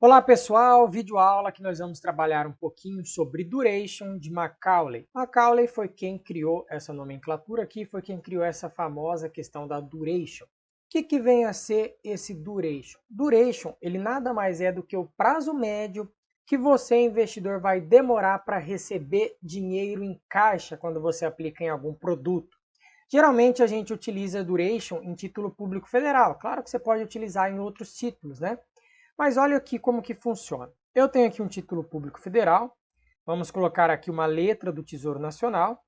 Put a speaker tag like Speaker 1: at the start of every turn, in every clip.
Speaker 1: Olá pessoal, vídeo aula que nós vamos trabalhar um pouquinho sobre duration de Macaulay. Macaulay foi quem criou essa nomenclatura aqui, foi quem criou essa famosa questão da duration. O que vem a ser esse duration? Duration, ele nada mais é do que o prazo médio que você, investidor, vai demorar para receber dinheiro em caixa quando você aplica em algum produto. Geralmente a gente utiliza duration em título público federal. Claro que você pode utilizar em outros títulos, né? Mas olha aqui como que funciona. Eu tenho aqui um título público federal, vamos colocar aqui uma letra do Tesouro Nacional.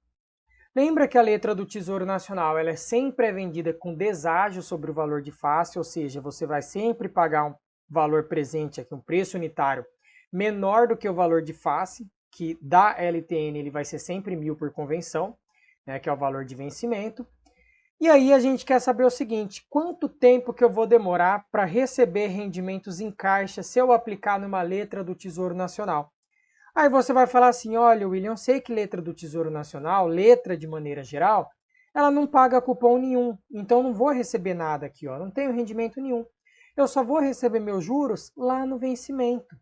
Speaker 1: Lembra que a letra do Tesouro Nacional ela é sempre vendida com deságio sobre o valor de face, ou seja, você vai sempre pagar um valor presente aqui, um preço unitário menor do que o valor de face, que da LTN ele vai ser sempre 1.000 por convenção, né, que é o valor de vencimento. E aí a gente quer saber o seguinte, quanto tempo que eu vou demorar para receber rendimentos em caixa se eu aplicar numa letra do Tesouro Nacional? Aí você vai falar assim, olha William, eu sei que letra do Tesouro Nacional, letra de maneira geral, ela não paga cupom nenhum, então não vou receber nada aqui, ó, não tenho rendimento nenhum. Eu só vou receber meus juros lá no vencimento,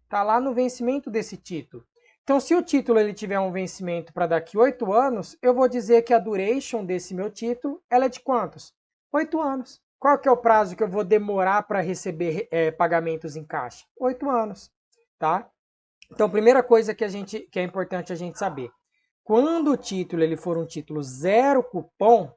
Speaker 1: tá lá no vencimento desse título. Então, se o título ele tiver um vencimento para daqui 8 anos, eu vou dizer que a duration desse meu título ela é de quantos? 8 anos. Qual que é o prazo que eu vou demorar para receber pagamentos em caixa? 8 anos, tá? Então, primeira coisa que é importante a gente saber, quando o título ele for um título zero cupom,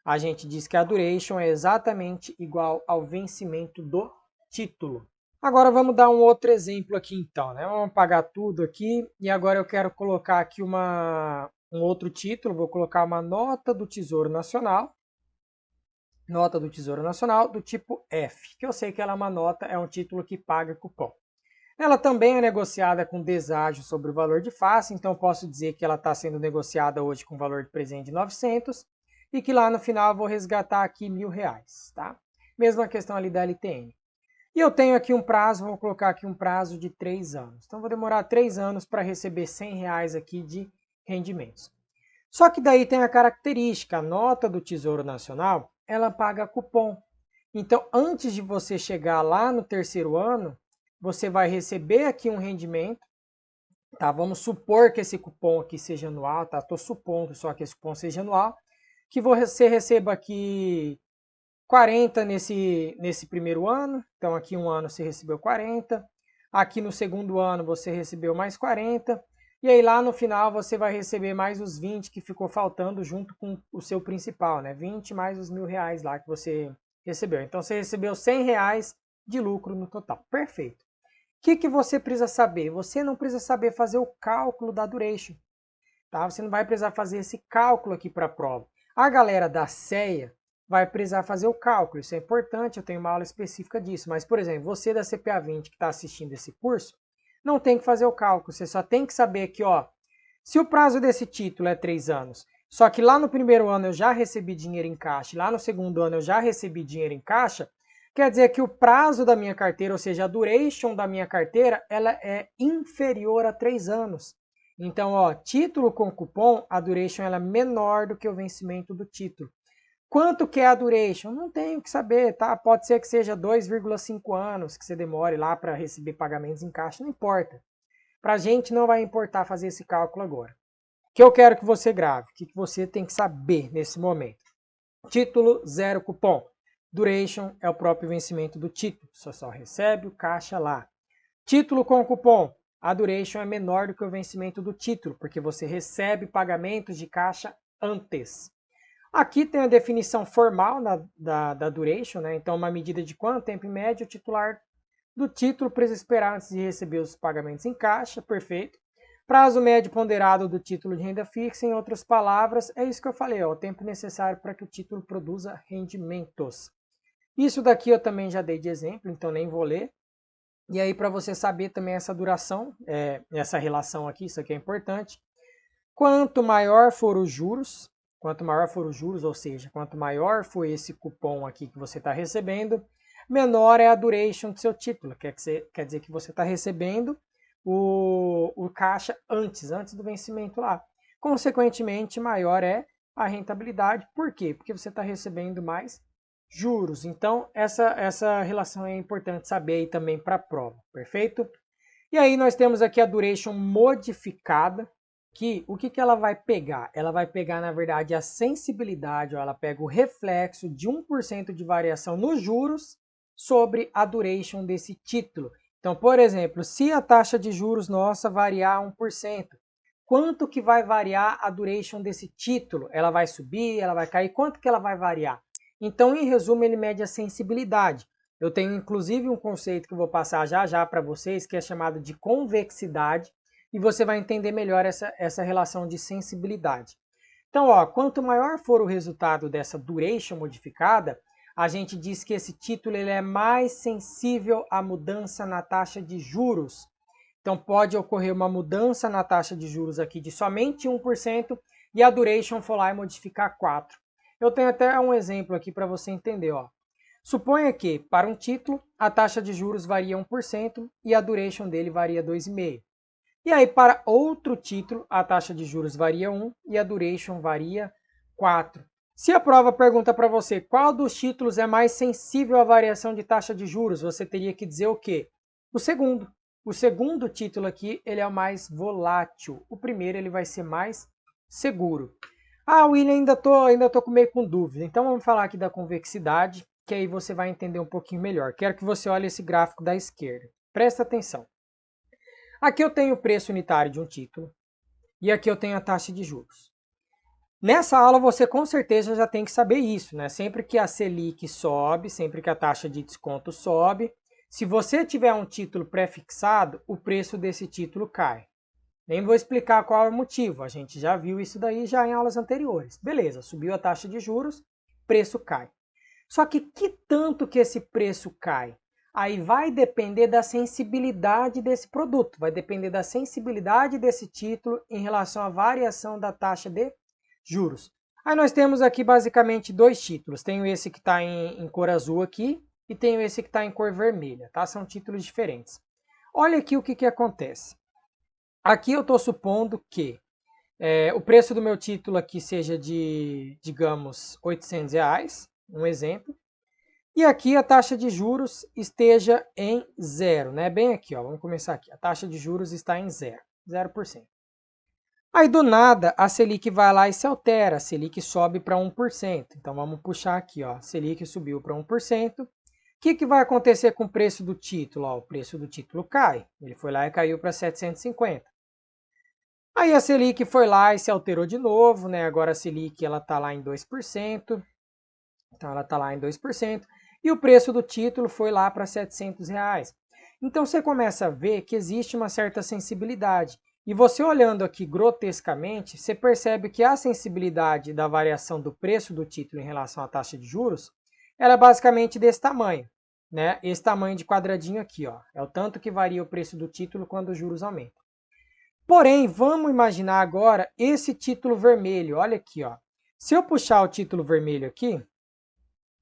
Speaker 1: a gente diz que a duration é exatamente igual ao vencimento do título. Agora vamos dar um outro exemplo aqui então, né? Vamos apagar tudo aqui e agora eu quero colocar aqui um outro título, vou colocar uma nota do Tesouro Nacional, do tipo F, que eu sei que ela é uma nota, é um título que paga cupom. Ela também é negociada com deságio sobre o valor de face, então posso dizer que ela está sendo negociada hoje com valor de presente de 900 e que lá no final eu vou resgatar aqui R$ 1.000, tá? Mesma questão ali da LTN. E eu tenho aqui um prazo, vou colocar aqui um prazo de 3 anos. Então vou demorar 3 anos para receber R$ 100 aqui de rendimentos. Só que daí tem a característica, a nota do Tesouro Nacional, ela paga cupom. Então antes de você chegar lá no terceiro ano, você vai receber aqui um rendimento, tá? Vamos supor que esse cupom aqui seja anual, tá? Estou supondo só que esse cupom seja anual, que você receba aqui 40 nesse primeiro ano, então aqui um ano você recebeu 40, aqui no segundo ano você recebeu mais 40, e aí lá no final você vai receber mais os 20 que ficou faltando junto com o seu principal, né? 20 mais os R$ 1.000 lá que você recebeu. Então você recebeu R$ 100 de lucro no total. Perfeito. O que você precisa saber? Você não precisa saber fazer o cálculo da duration, tá? Você não vai precisar fazer esse cálculo aqui para a prova. A galera da CEA vai precisar fazer o cálculo, isso é importante, eu tenho uma aula específica disso. Mas, por exemplo, você da CPA 20 que está assistindo esse curso, não tem que fazer o cálculo, você só tem que saber que, ó, se o prazo desse título é 3 anos, só que lá no primeiro ano eu já recebi dinheiro em caixa, lá no segundo ano eu já recebi dinheiro em caixa, quer dizer que o prazo da minha carteira, ou seja, a duration da minha carteira, ela é inferior a 3 anos. Então, ó, título com cupom, a duration ela é menor do que o vencimento do título. Quanto que é a duration? Não tenho que saber, tá? Pode ser que seja 2,5 anos que você demore lá para receber pagamentos em caixa, não importa. Para a gente não vai importar fazer esse cálculo agora. O que eu quero que você grave, o que você tem que saber nesse momento. Título, zero cupom. Duration é o próprio vencimento do título, você só recebe o caixa lá. Título com cupom. A duration é menor do que o vencimento do título, porque você recebe pagamentos de caixa antes. Aqui tem a definição formal da duration, né? Então uma medida de quanto tempo em média o titular do título precisa esperar antes de receber os pagamentos em caixa, perfeito. Prazo médio ponderado do título de renda fixa, em outras palavras, é isso que eu falei, ó, o tempo necessário para que o título produza rendimentos. Isso daqui eu também já dei de exemplo, então nem vou ler. E aí, para você saber também essa duração, essa relação aqui, isso aqui é importante. Quanto maior for os juros, ou seja, quanto maior for esse cupom aqui que você está recebendo, menor é a duration do seu título. Quer dizer que você está recebendo o caixa antes do vencimento lá. Consequentemente, maior é a rentabilidade. Por quê? Porque você está recebendo mais juros. Então, essa relação é importante saber aí também para a prova, perfeito? E aí nós temos aqui a duration modificada, que o que ela vai pegar? Ela vai pegar, na verdade, a sensibilidade, ó, ela pega o reflexo de 1% de variação nos juros sobre a duration desse título. Então, por exemplo, se a taxa de juros nossa variar 1%, quanto que vai variar a duration desse título? Ela vai subir, ela vai cair? Quanto que ela vai variar? Então, em resumo, ele mede a sensibilidade. Eu tenho inclusive um conceito que eu vou passar já já para vocês, que é chamado de convexidade, e você vai entender melhor essa relação de sensibilidade. Então, ó, quanto maior for o resultado dessa duration modificada, a gente diz que esse título ele é mais sensível à mudança na taxa de juros. Então, pode ocorrer uma mudança na taxa de juros aqui de somente 1% e a duration for lá e modificar 4%. Eu tenho até um exemplo aqui para você entender, ó. Suponha que, para um título, a taxa de juros varia 1% e a duration dele varia 2,5%. E aí, para outro título, a taxa de juros varia 1% e a duration varia 4%. Se a prova pergunta para você qual dos títulos é mais sensível à variação de taxa de juros, você teria que dizer o quê? O segundo. O segundo título aqui, ele é o mais volátil. O primeiro, ele vai ser mais seguro. Ah, William, ainda tô meio com dúvida. Então, vamos falar aqui da convexidade, que aí você vai entender um pouquinho melhor. Quero que você olhe esse gráfico da esquerda. Presta atenção. Aqui eu tenho o preço unitário de um título e aqui eu tenho a taxa de juros. Nessa aula você com certeza já tem que saber isso, né? Sempre que a Selic sobe, sempre que a taxa de desconto sobe, se você tiver um título pré-fixado, o preço desse título cai. Nem vou explicar qual é o motivo, a gente já viu isso daí já em aulas anteriores. Beleza, subiu a taxa de juros, preço cai. Só que tanto que esse preço cai? Aí vai depender da sensibilidade desse produto, vai depender da sensibilidade desse título em relação à variação da taxa de juros. Aí nós temos aqui basicamente dois títulos. Tenho esse que está em cor azul aqui e tenho esse que está em cor vermelha, tá? São títulos diferentes. Olha aqui o que acontece. Aqui eu estou supondo que o preço do meu título aqui seja de, digamos, R$800, um exemplo. E aqui a taxa de juros esteja em 0, né? Bem aqui, ó, vamos começar aqui. A taxa de juros está em 0%. Aí do nada a Selic vai lá e se altera, a Selic sobe para 1%. Então vamos puxar aqui, ó, a Selic subiu para 1%. O que vai acontecer com o preço do título? Ó, o preço do título cai, ele foi lá e caiu para 750. Aí a Selic foi lá e se alterou de novo, né? Agora a Selic ela está lá em 2%. Então ela está lá em 2%. E o preço do título foi lá para R$700. Então você começa a ver que existe uma certa sensibilidade. E você olhando aqui grotescamente, você percebe que a sensibilidade da variação do preço do título em relação à taxa de juros, ela é basicamente desse tamanho, né? Esse tamanho de quadradinho aqui, ó, é o tanto que varia o preço do título quando os juros aumentam. Porém, vamos imaginar agora esse título vermelho, olha aqui, ó. Se eu puxar o título vermelho aqui,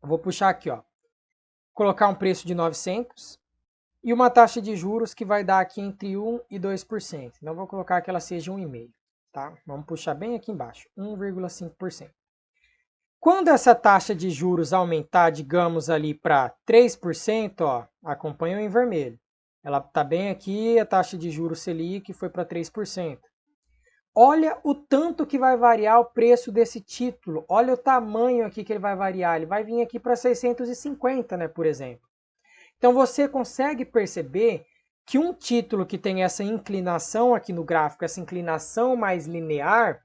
Speaker 1: eu vou puxar aqui, ó, colocar um preço de 900 e uma taxa de juros que vai dar aqui entre 1% e 2%. Então, vou colocar que ela seja 1,5%, tá? Vamos puxar bem aqui embaixo, 1,5%. Quando essa taxa de juros aumentar, digamos ali para 3%, ó, acompanha em vermelho. Ela está bem aqui, a taxa de juros Selic foi para 3%. Olha o tanto que vai variar o preço desse título. Olha o tamanho aqui que ele vai variar. Ele vai vir aqui para 650, né, por exemplo. Então você consegue perceber que um título que tem essa inclinação aqui no gráfico, essa inclinação mais linear,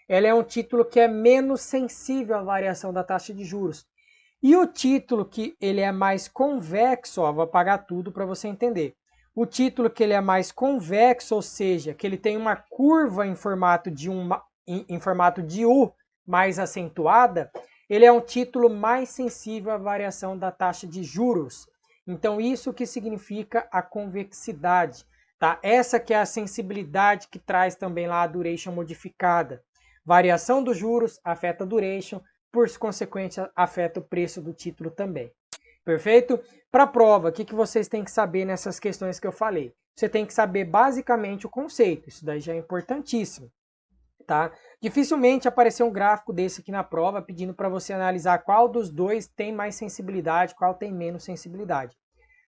Speaker 1: ela é um título que é menos sensível à variação da taxa de juros. E o título que ele é mais convexo, ó, vou apagar tudo para você entender. O título que ele é mais convexo, ou seja, que ele tem uma curva em formato de U mais acentuada, ele é um título mais sensível à variação da taxa de juros. Então isso que significa a convexidade, tá? Essa que é a sensibilidade que traz também lá a duration modificada. Variação dos juros afeta a duration, por consequência afeta o preço do título também. Perfeito? Para a prova, o que vocês têm que saber nessas questões que eu falei? Você tem que saber basicamente o conceito, isso daí já é importantíssimo. tá? Dificilmente aparecer um gráfico desse aqui na prova pedindo para você analisar qual dos dois tem mais sensibilidade, qual tem menos sensibilidade.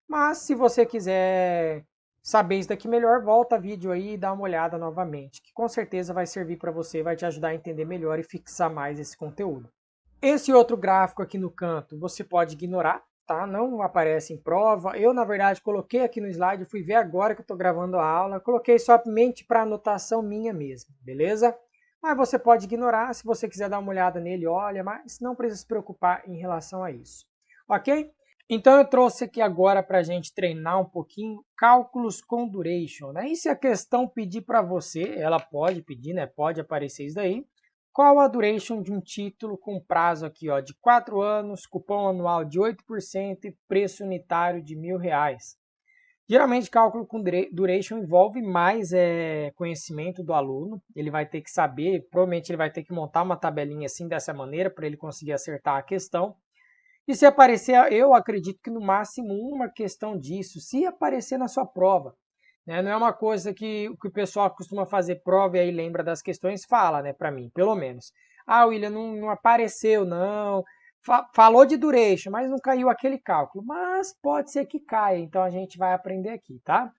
Speaker 1: Mas se você quiser saber isso daqui melhor, volta vídeo aí e dá uma olhada novamente, que com certeza vai servir para você, vai te ajudar a entender melhor e fixar mais esse conteúdo. Esse outro gráfico aqui no canto você pode ignorar, tá? Não aparece em prova. Eu, na verdade, coloquei aqui no slide, fui ver agora que eu estou gravando a aula, coloquei somente para anotação minha mesmo, beleza? Mas você pode ignorar, se você quiser dar uma olhada nele, olha, mas não precisa se preocupar em relação a isso, ok? Então eu trouxe aqui agora para a gente treinar um pouquinho cálculos com duration, né? E se a questão pedir para você, ela pode pedir, né? Pode aparecer isso daí. Qual a duration de um título com prazo aqui, ó, de 4 anos, cupom anual de 8% e preço unitário de R$1.000? Geralmente, cálculo com duration envolve mais conhecimento do aluno. Ele vai ter que saber, provavelmente ele vai ter que montar uma tabelinha assim dessa maneira para ele conseguir acertar a questão. E se aparecer, eu acredito que no máximo uma questão disso, se aparecer na sua prova, né? Não é uma coisa que o pessoal costuma fazer prova e aí lembra das questões, fala, né, para mim, pelo menos. Ah, William, não apareceu, não. Falou de duration, mas não caiu aquele cálculo. Mas pode ser que caia, então a gente vai aprender aqui, tá?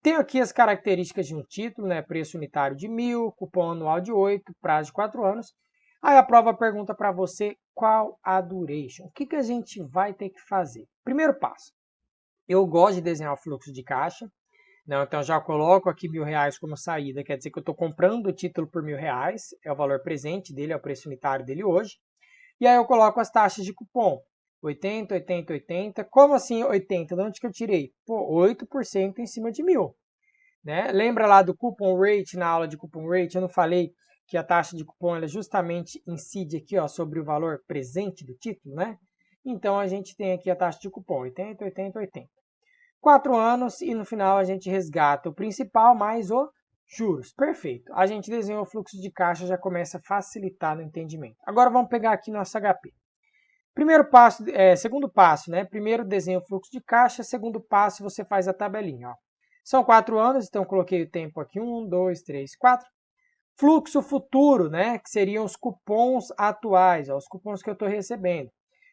Speaker 1: Tenho aqui as características de um título, né? Preço unitário de 1.000, cupom anual de 8, prazo de 4 anos. Aí a prova pergunta para você qual a duration. O que a gente vai ter que fazer? Primeiro passo, eu gosto de desenhar o fluxo de caixa. Não, então já coloco aqui R$1.000 como saída, quer dizer que eu estou comprando o título por R$1.000, é o valor presente dele, é o preço unitário dele hoje. E aí eu coloco as taxas de cupom, 80, 80, 80. Como assim 80? De onde que eu tirei? Pô, 8% em cima de 1.000. Né? Lembra lá do coupon rate, na aula de coupon rate, eu não falei que a taxa de cupom ela justamente incide aqui ó, sobre o valor presente do título, né? Então a gente tem aqui a taxa de cupom, 80, 80, 80. 4 anos e no final a gente resgata o principal mais o juros. Perfeito. A gente desenhou o fluxo de caixa, já começa a facilitar no entendimento. Agora vamos pegar aqui nosso HP. Primeiro passo, segundo passo, né? Primeiro desenha o fluxo de caixa, segundo passo você faz a tabelinha. Ó. São 4 anos, então coloquei o tempo aqui, 1, 2, 3, 4. Fluxo futuro, né? Que seriam os cupons atuais, ó, os cupons que eu estou recebendo.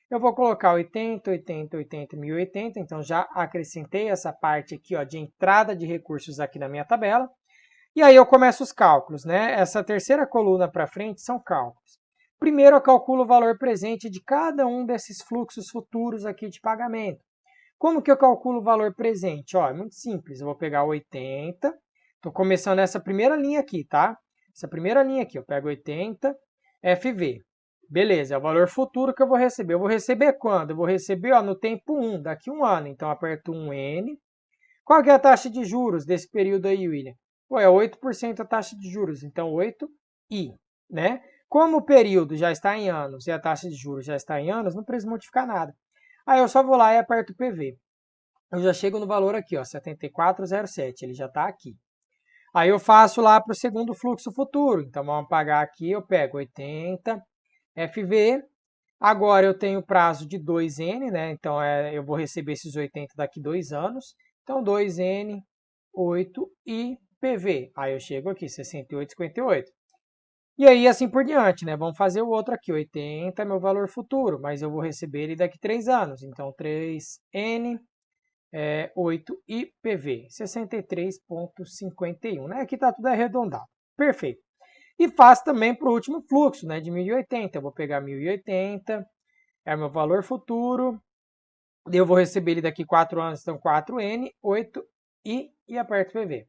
Speaker 1: Eu vou colocar 80, 80, 80, 1.080, então já acrescentei essa parte aqui ó, de entrada de recursos aqui na minha tabela. E aí eu começo os cálculos, né? Essa terceira coluna para frente são cálculos. Primeiro eu calculo o valor presente de cada um desses fluxos futuros aqui de pagamento. Como que eu calculo o valor presente? Ó, é muito simples, eu vou pegar 80, estou começando essa primeira linha aqui, tá? Essa primeira linha aqui, eu pego 80, FV. Beleza, é o valor futuro que eu vou receber. Eu vou receber quando? Eu vou receber ó, no tempo 1, daqui 1 ano. Então, aperto 1N. Qual que é a taxa de juros desse período aí, William? Pô, é 8% a taxa de juros, então 8I, né? Como o período já está em anos e a taxa de juros já está em anos, não precisa modificar nada. Aí eu só vou lá e aperto o PV. Eu já chego no valor aqui, ó, 74,07, ele já está aqui. Aí eu faço lá para o segundo fluxo futuro. Então vamos pagar aqui, eu pego 80 FV. Agora eu tenho prazo de 2N, né? Então eu vou receber esses 80 daqui 2 anos. Então 2N, 8 e PV. Aí eu chego aqui, 68,58. E aí assim por diante, né? Vamos fazer o outro aqui, 80 é meu valor futuro, mas eu vou receber ele daqui 3 anos. Então 3N, 8 e PV, 63,51, né? Aqui está tudo arredondado. Perfeito. E faço também para o último fluxo, né? De 1080. Eu vou pegar 1080, é o meu valor futuro. Eu vou receber ele daqui 4 anos, então 4N, 8 e aperto PV.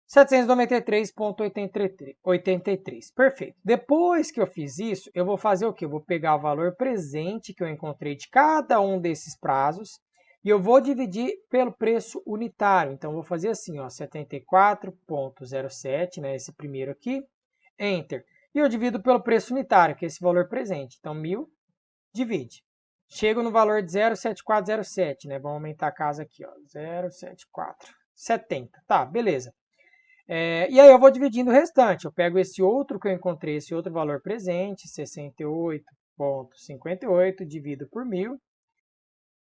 Speaker 1: 793,83. Perfeito. Depois que eu fiz isso, eu vou fazer o quê? Eu vou pegar o valor presente que eu encontrei de cada um desses prazos e eu vou dividir pelo preço unitário. Então, eu vou fazer assim, ó, 74,07, né, esse primeiro aqui, Enter. E eu divido pelo preço unitário, que é esse valor presente. Então, 1.000, divide. Chego no valor de 0,7407, né? Vamos aumentar a casa aqui, ó, 0,7470. Tá, beleza. E aí eu vou dividindo o restante. Eu pego esse outro que eu encontrei, esse outro valor presente, 68,58, divido por 1.000.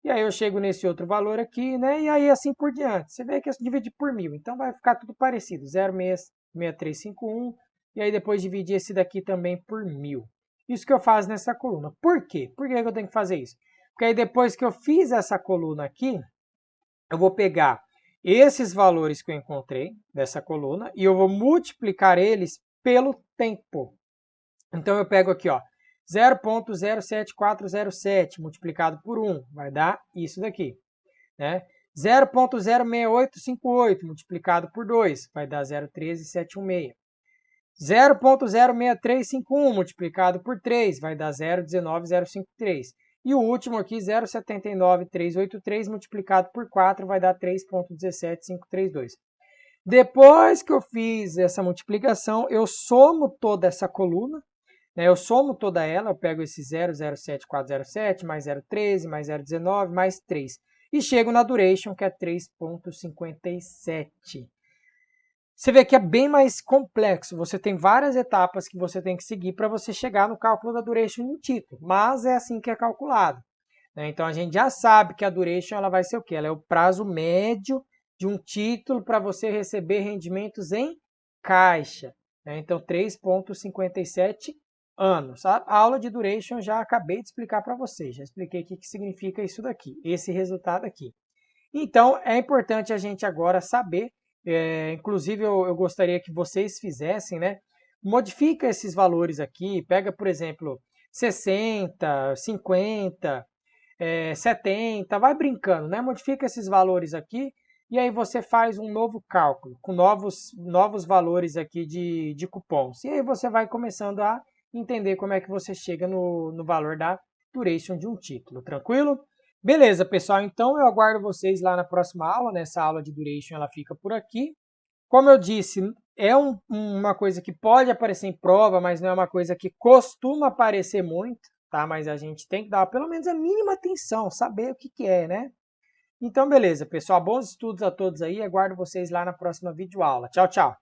Speaker 1: E aí eu chego nesse outro valor aqui, né? E aí assim por diante. Você vê que eu dividi por 1.000, então vai ficar tudo parecido. 0,6351 e aí depois dividir esse daqui também por 1000. Isso que eu faço nessa coluna. Por quê? Por que eu tenho que fazer isso? Porque aí depois que eu fiz essa coluna aqui, eu vou pegar esses valores que eu encontrei dessa coluna e eu vou multiplicar eles pelo tempo. Então eu pego aqui, ó, 0.07407 multiplicado por 1 vai dar isso daqui, né? 0.06858 multiplicado por 2 vai dar 0.13716. 0.06351 multiplicado por 3 vai dar 0.19053. E o último aqui, 0.79383 multiplicado por 4 vai dar 3.17532. Depois que eu fiz essa multiplicação, eu somo toda essa coluna, né? Eu somo toda ela, eu pego esse 0,07407 mais 0,13 mais 0,19 mais 3. E chego na duration, que é 3,57. Você vê que é bem mais complexo, você tem várias etapas que você tem que seguir para você chegar no cálculo da duration no título, mas é assim que é calculado, né? Então a gente já sabe que a duration ela vai ser o quê? Ela é o prazo médio de um título para você receber rendimentos em caixa, né? Então 3,57 anos. A aula de duration já acabei de explicar para vocês, já expliquei o que significa isso daqui, esse resultado aqui. Então é importante a gente agora saber. Inclusive, eu gostaria que vocês fizessem, né? Modifica esses valores aqui, pega, por exemplo, 60, 50, 70, vai brincando, né? Modifica esses valores aqui e aí você faz um novo cálculo com novos valores aqui de cupons. E aí você vai começando a entender como é que você chega no valor da duration de um título, tranquilo? Beleza, pessoal, então eu aguardo vocês lá na próxima aula, nessa aula de duration ela fica por aqui. Como eu disse, é uma coisa que pode aparecer em prova, mas não é uma coisa que costuma aparecer muito, tá? Mas a gente tem que dar pelo menos a mínima atenção, saber o que é, né? Então, beleza, pessoal, bons estudos a todos aí, aguardo vocês lá na próxima videoaula. Tchau, tchau!